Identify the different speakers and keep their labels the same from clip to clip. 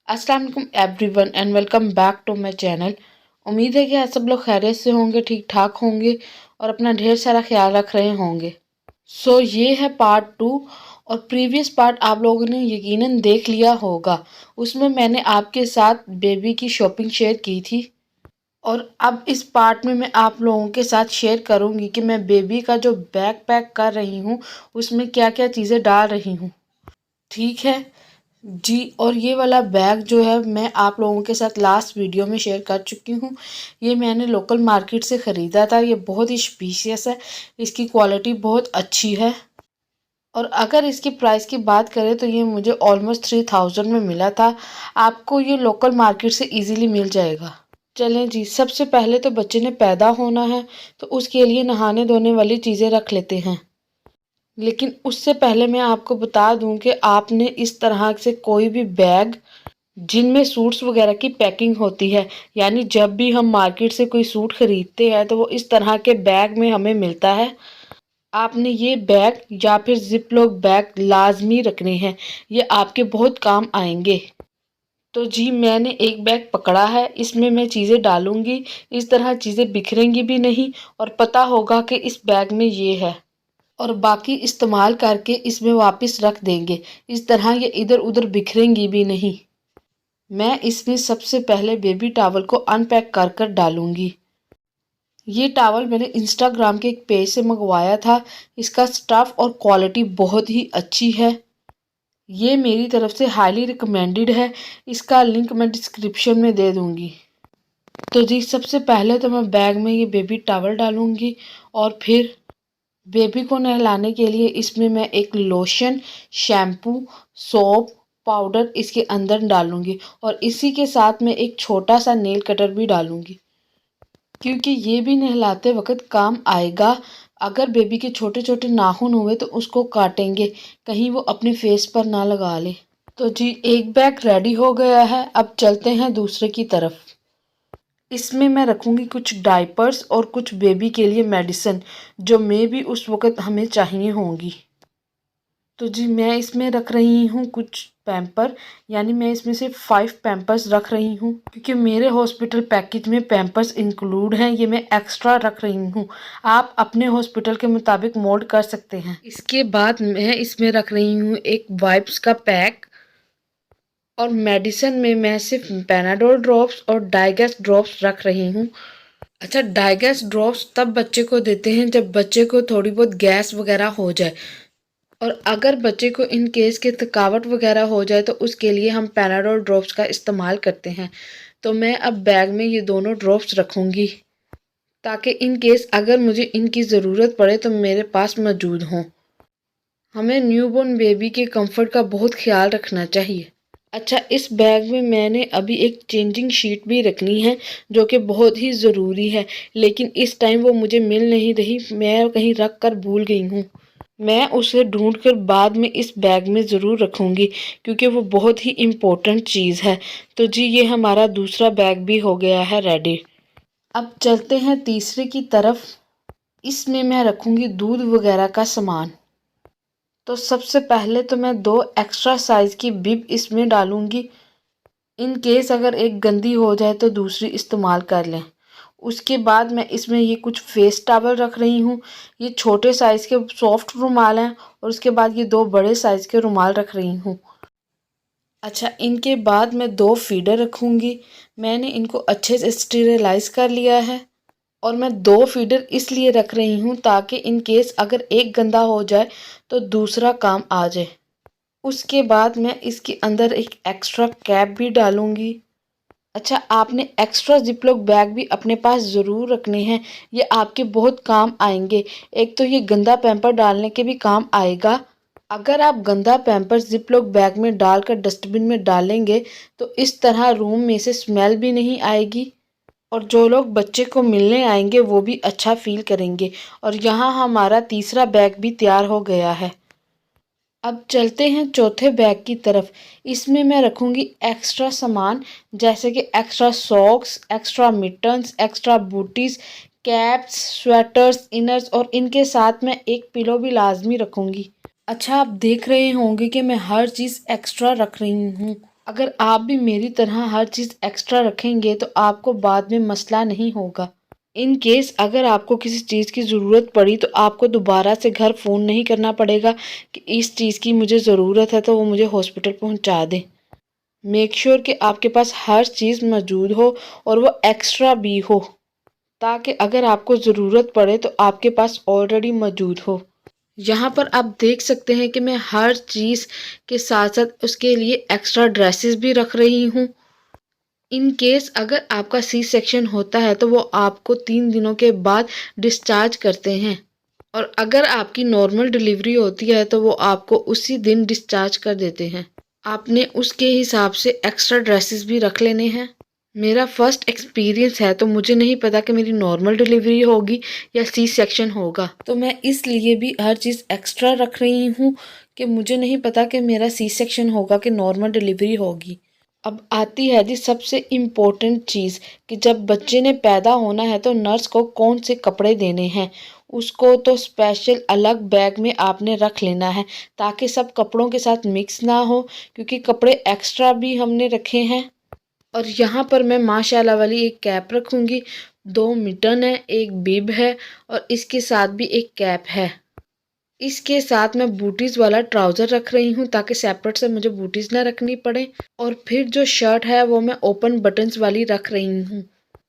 Speaker 1: अस्सलाम वालेकुम everyone and welcome back to my channel. उम्मीद है कि आप सब लोग खैरियत से होंगे, ठीक ठाक होंगे और अपना ढेर सारा ख्याल रख रहे होंगे। ये है पार्ट 2 और प्रीवियस पार्ट आप लोगों ने यकीनन देख लिया होगा। उसमें मैंने आपके साथ बेबी की शॉपिंग शेयर की थी और अब इस पार्ट में मैं आप लोगों के साथ शेयर करूंगी कि मैं बेबी का जो बैग पैक कर रही हूँ उसमें क्या क्या चीज़ें डाल रही हूँ। ठीक है जी। और ये वाला बैग जो है मैं आप लोगों के साथ लास्ट वीडियो में शेयर कर चुकी हूँ। ये मैंने लोकल मार्केट से ख़रीदा था। ये बहुत ही स्पीशियस है, इसकी क्वालिटी बहुत अच्छी है और अगर इसकी प्राइस की बात करें तो ये मुझे ऑलमोस्ट 3000 में मिला था। आपको ये लोकल मार्केट से इजीली मिल जाएगा। चलें जी, सबसे पहले तो बच्चे ने पैदा होना है तो उसके लिए नहाने धोने वाली चीज़ें रख लेते हैं। लेकिन उससे पहले मैं आपको बता दूं कि आपने इस तरह से कोई भी बैग जिनमें सूट्स वगैरह की पैकिंग होती है, यानी जब भी हम मार्केट से कोई सूट खरीदते हैं तो वो इस तरह के बैग में हमें मिलता है। आपने ये बैग या फिर जिप लॉक बैग लाजमी रखने हैं, ये आपके बहुत काम आएंगे। तो जी मैंने एक बैग पकड़ा है, इसमें मैं चीज़ें डालूंगी। इस तरह चीज़ें बिखरेंगी भी नहीं और पता होगा कि इस बैग में ये है और बाकी इस्तेमाल करके इसमें वापस रख देंगे। इस तरह ये इधर उधर बिखरेंगी भी नहीं। मैं इसमें सबसे पहले बेबी टॉवल को अनपैक कर कर डालूंगी। ये टॉवल मैंने इंस्टाग्राम के एक पेज से मंगवाया था। इसका स्टफ़ और क्वालिटी बहुत ही अच्छी है। ये मेरी तरफ से हाईली रिकमेंडेड है। इसका लिंक मैं डिस्क्रिप्शन में दे दूंगी। तो जी सबसे पहले तो मैं बैग में ये बेबी टॉवल डालूंगी और फिर बेबी को नहलाने के लिए इसमें मैं एक लोशन, शैम्पू, सोप, पाउडर इसके अंदर डालूंगी और इसी के साथ मैं एक छोटा सा नेल कटर भी डालूंगी क्योंकि ये भी नहलाते वक्त काम आएगा। अगर बेबी के छोटे छोटे नाखून हुए तो उसको काटेंगे, कहीं वो अपने फेस पर ना लगा ले। तो जी एक बैग रेडी हो गया है, अब चलते हैं दूसरे की तरफ। इसमें मैं रखूँगी कुछ डायपर्स और कुछ बेबी के लिए मेडिसिन जो मे भी उस वक़्त हमें चाहिए होंगी। तो जी मैं इसमें रख रही हूँ कुछ पैम्पर, यानी मैं इसमें से 5 पैम्पर्स रख रही हूँ क्योंकि मेरे हॉस्पिटल पैकेज में पैम्पर्स इंक्लूड हैं। ये मैं एक्स्ट्रा रख रही हूँ, आप अपने हॉस्पिटल के मुताबिक मोल्ड कर सकते हैं। इसके बाद मैं इसमें रख रही हूँ एक वाइप्स का पैक और मेडिसिन में मैं सिर्फ पैनाडोल ड्रॉप्स और डाइगेस ड्रॉप्स रख रही हूँ। अच्छा, डाइगेस ड्रॉप्स तब बच्चे को देते हैं जब बच्चे को थोड़ी बहुत गैस वगैरह हो जाए और अगर बच्चे को इन केस के थकावट वगैरह हो जाए तो उसके लिए हम पैनाडोल ड्रॉप्स का इस्तेमाल करते हैं। तो मैं अब बैग में ये दोनों ड्रॉप्स रखूँगी ताकि इन केस अगर मुझे इनकी ज़रूरत पड़े तो मेरे पास मौजूद हों। हमें न्यूबॉर्न बेबी के कंफर्ट का बहुत ख्याल रखना चाहिए। अच्छा, इस बैग में मैंने अभी एक चेंजिंग शीट भी रखनी है जो कि बहुत ही ज़रूरी है, लेकिन इस टाइम वो मुझे मिल नहीं रही, मैं कहीं रख कर भूल गई हूँ। मैं उसे ढूंढ कर बाद में इस बैग में ज़रूर रखूँगी क्योंकि वो बहुत ही इम्पोर्टेंट चीज़ है। तो जी ये हमारा दूसरा बैग भी हो गया है रेडी। अब चलते हैं तीसरे की तरफ। इसमें मैं रखूँगी दूध वगैरह का सामान। तो सबसे पहले तो मैं 2 एक्स्ट्रा साइज़ की बिब इसमें डालूँगी। इन केस अगर एक गंदी हो जाए तो दूसरी इस्तेमाल कर लें। उसके बाद मैं इसमें ये कुछ फेस टॉवल रख रही हूँ। ये छोटे साइज़ के सॉफ्ट रुमाल हैं और उसके बाद ये 2 बड़े साइज़ के रुमाल रख रही हूँ। अच्छा, इनके बाद मैं 2 फीडर रखूँगी। मैंने इनको अच्छे से स्टेरिलाइज़ कर लिया है और मैं 2 फीडर इसलिए रख रही हूँ ताकि इन केस अगर एक गंदा हो जाए तो दूसरा काम आ जाए। उसके बाद मैं इसके अंदर एक एक्स्ट्रा कैप भी डालूँगी। अच्छा, आपने एक्स्ट्रा जिपलॉक बैग भी अपने पास ज़रूर रखने हैं, ये आपके बहुत काम आएंगे। एक तो ये गंदा पैम्पर डालने के भी काम आएगा। अगर आप गंदा पैम्पर जिपलॉक बैग में डालकर डस्टबिन में डालेंगे तो इस तरह रूम में से स्मेल भी नहीं आएगी और जो लोग बच्चे को मिलने आएंगे वो भी अच्छा फील करेंगे। और यहाँ हमारा तीसरा बैग भी तैयार हो गया है। अब चलते हैं चौथे बैग की तरफ। इसमें मैं रखूँगी एक्स्ट्रा सामान जैसे कि extra socks, extra mittens, extra booties, caps, sweaters, inners और इनके साथ मैं एक पिलो भी लाजमी रखूँगी। अच्छा, आप देख रहे होंगे कि मैं हर चीज़ एक्स्ट्रा रख रही हूँ। अगर आप भी मेरी तरह हर चीज़ एक्स्ट्रा रखेंगे तो आपको बाद में मसला नहीं होगा। इन केस अगर आपको किसी चीज़ की ज़रूरत पड़ी तो आपको दोबारा से घर फ़ोन नहीं करना पड़ेगा कि इस चीज़ की मुझे ज़रूरत है तो वो मुझे हॉस्पिटल पहुंचा दें। मेक श्योर कि आपके पास हर चीज़ मौजूद हो और वो एक्स्ट्रा भी हो, ताकि अगर आपको ज़रूरत पड़े तो आपके पास ऑलरेडी मौजूद हो। यहाँ पर आप देख सकते हैं कि मैं हर चीज़ के साथ साथ उसके लिए एक्स्ट्रा ड्रेसेस भी रख रही हूँ। इन केस अगर आपका सी सेक्शन होता है तो वो आपको 3 दिनों के बाद डिस्चार्ज करते हैं, और अगर आपकी नॉर्मल डिलीवरी होती है तो वो आपको उसी दिन डिस्चार्ज कर देते हैं। आपने उसके हिसाब से एक्स्ट्रा ड्रेसेस भी रख लेने हैं। मेरा फर्स्ट एक्सपीरियंस है तो मुझे नहीं पता कि मेरी नॉर्मल डिलीवरी होगी या सी सेक्शन होगा, तो मैं इसलिए भी हर चीज़ एक्स्ट्रा रख रही हूँ कि मुझे नहीं पता कि मेरा सी सेक्शन होगा कि नॉर्मल डिलीवरी होगी। अब आती है जी सबसे इम्पोर्टेंट चीज़ कि जब बच्चे ने पैदा होना है तो नर्स को कौन से कपड़े देने हैं। उसको तो स्पेशल अलग बैग में आपने रख लेना है ताकि सब कपड़ों के साथ मिक्स ना हो, क्योंकि कपड़े एक्स्ट्रा भी हमने रखे हैं। और यहाँ पर मैं माशाल्लाह वाली एक कैप रखूँगी, 2 मिटन है, एक बिब है और इसके साथ भी एक कैप है। इसके साथ मैं बूटीज़ वाला ट्राउज़र रख रही हूँ ताकि सेपरेट से मुझे बूटीज़ ना रखनी पड़े। और फिर जो शर्ट है वो मैं ओपन बटन्स वाली रख रही हूँ,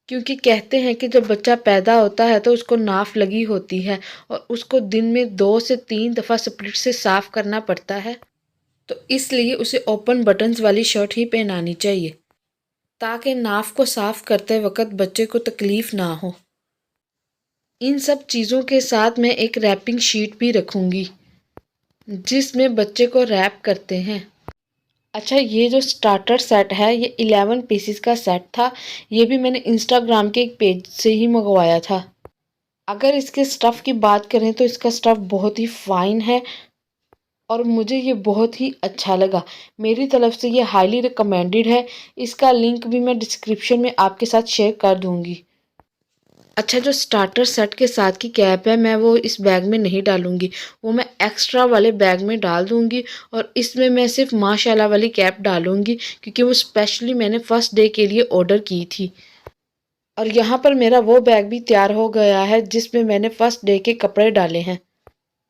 Speaker 1: क्योंकि कहते हैं कि जब बच्चा पैदा होता है तो उसको नाफ लगी होती है और उसको दिन में 2 से 3 दफ़ा स्प्लिट से साफ़ करना पड़ता है, तो इसलिए उसे ओपन बटन्स वाली शर्ट ही पहनानी चाहिए ताकि नाफ को साफ़ करते वक्त बच्चे को तकलीफ़ ना हो। इन सब चीज़ों के साथ मैं एक रैपिंग शीट भी रखूँगी जिसमें बच्चे को रैप करते हैं। अच्छा, ये जो स्टार्टर सेट है ये 11 पीसेस का सेट था। ये भी मैंने इंस्टाग्राम के एक पेज से ही मंगवाया था। अगर इसके स्टफ़ की बात करें तो इसका स्टफ़ बहुत ही फ़ाइन है और मुझे ये बहुत ही अच्छा लगा। मेरी तरफ से ये हाईली रिकमेंडेड है। इसका लिंक भी मैं डिस्क्रिप्शन में आपके साथ शेयर कर दूँगी। अच्छा, जो स्टार्टर सेट के साथ की कैप है मैं वो इस बैग में नहीं डालूँगी, वो मैं एक्स्ट्रा वाले बैग में डाल दूँगी और इसमें मैं सिर्फ माशाल्लाह वाली कैप डालूँगी क्योंकि वो स्पेशली मैंने फ़र्स्ट डे के लिए ऑर्डर की थी। और यहाँ पर मेरा वो बैग भी तैयार हो गया है जिसमें मैंने फ़र्स्ट डे के कपड़े डाले हैं।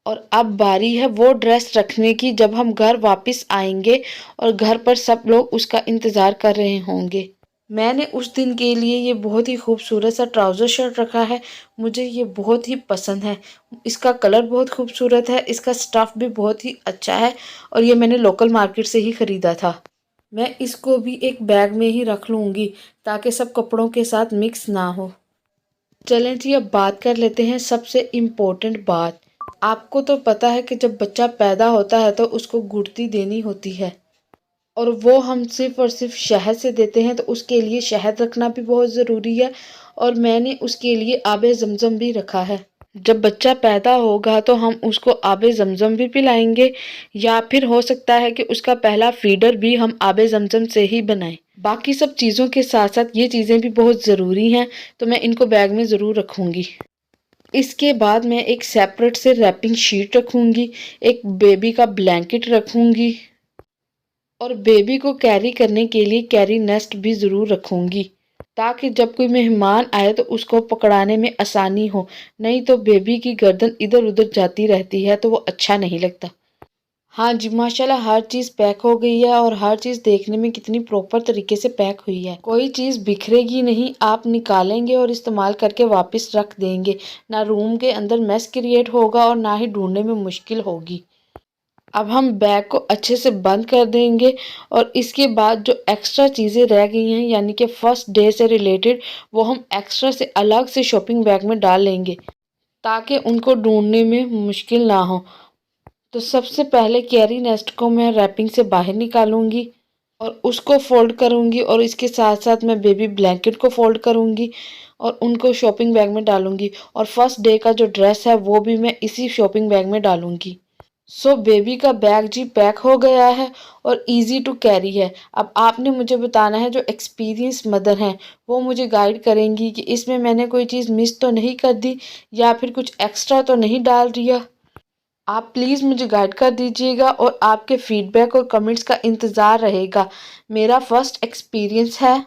Speaker 1: और अब बारी है वो ड्रेस रखने की जब हम घर वापस आएंगे और घर पर सब लोग उसका इंतज़ार कर रहे होंगे। मैंने उस दिन के लिए ये बहुत ही खूबसूरत सा ट्राउज़र शर्ट रखा है। मुझे ये बहुत ही पसंद है। इसका कलर बहुत खूबसूरत है, इसका स्टफ़ भी बहुत ही अच्छा है और ये मैंने लोकल मार्केट से ही ख़रीदा था। मैं इसको भी एक बैग में ही रख लूँगी ताकि सब कपड़ों के साथ मिक्स ना हो। चलें जी, अब बात कर लेते हैं सबसे इम्पोर्टेंट बात। आपको तो पता है कि जब बच्चा पैदा होता है तो उसको गुड़ती देनी होती है और वो हम सिर्फ़ और सिर्फ शहद से देते हैं, तो उसके लिए शहद रखना भी बहुत ज़रूरी है और मैंने उसके लिए आबे ज़मज़म भी रखा है। जब बच्चा पैदा होगा तो हम उसको आबे ज़मज़म भी पिलाएंगे या फिर हो सकता है कि उसका पहला फीडर भी हम आबे ज़मज़म से ही बनाएं। बाकी सब चीज़ों के साथ साथ ये चीज़ें भी बहुत ज़रूरी हैं, तो मैं इनको बैग में ज़रूर रखूँगी। इसके बाद मैं एक सेपरेट से रैपिंग शीट रखूँगी, एक बेबी का ब्लैंकेट रखूँगी और बेबी को कैरी करने के लिए कैरी नेस्ट भी ज़रूर रखूँगी ताकि जब कोई मेहमान आए तो उसको पकड़ाने में आसानी हो। नहीं तो बेबी की गर्दन इधर उधर जाती रहती है तो वो अच्छा नहीं लगता। हाँ जी, माशाल्लाह हर चीज़ पैक हो गई है और हर चीज़ देखने में कितनी प्रॉपर तरीके से पैक हुई है। कोई चीज़ बिखरेगी नहीं, आप निकालेंगे और इस्तेमाल करके वापस रख देंगे। ना रूम के अंदर मेस क्रिएट होगा और ना ही ढूंढने में मुश्किल होगी। अब हम बैग को अच्छे से बंद कर देंगे और इसके बाद जो एक्स्ट्रा चीज़ें रह गई हैं यानी कि फ़र्स्ट डे से रिलेटेड, वो हम एक्स्ट्रा से अलग से शॉपिंग बैग में डाल लेंगे ताकि उनको ढूंढने में मुश्किल ना हो। तो सबसे पहले कैरी नेस्ट को मैं रैपिंग से बाहर निकालूंगी और उसको फ़ोल्ड करूंगी और इसके साथ साथ मैं बेबी ब्लैंकेट को फ़ोल्ड करूंगी और उनको शॉपिंग बैग में डालूंगी और फर्स्ट डे का जो ड्रेस है वो भी मैं इसी शॉपिंग बैग में डालूंगी। सो बेबी का बैग जी पैक हो गया है और इजी टू कैरी है। अब आपने मुझे बताना है, जो एक्सपीरियंस मदर हैं वो मुझे गाइड करेंगी कि इसमें मैंने कोई चीज़ मिस तो नहीं कर दी या फिर कुछ एक्स्ट्रा तो नहीं डाल दिया। आप प्लीज़ मुझे गाइड कर दीजिएगा और आपके फीडबैक और कमेंट्स का इंतज़ार रहेगा। मेरा फ़र्स्ट एक्सपीरियंस है,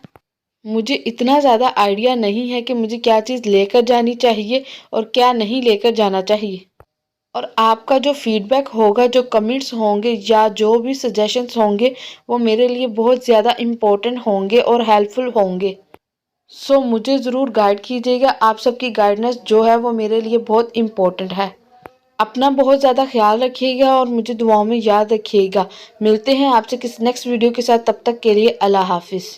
Speaker 1: मुझे इतना ज़्यादा आइडिया नहीं है कि मुझे क्या चीज़ लेकर जानी चाहिए और क्या नहीं लेकर जाना चाहिए। और आपका जो फीडबैक होगा, जो कमेंट्स होंगे या जो भी सजेशंस होंगे, वो मेरे लिए बहुत ज़्यादा इम्पोर्टेंट होंगे और हेल्पफुल होंगे। सो मुझे ज़रूर गाइड कीजिएगा। आप सबकी गाइडेंस जो है वो मेरे लिए बहुत इम्पोर्टेंट है। अपना बहुत ज़्यादा ख्याल रखिएगा और मुझे दुआओं में याद रखिएगा। मिलते हैं आपसे किसी नेक्स्ट वीडियो के साथ, तब तक के लिए अल्लाह हाफिज़।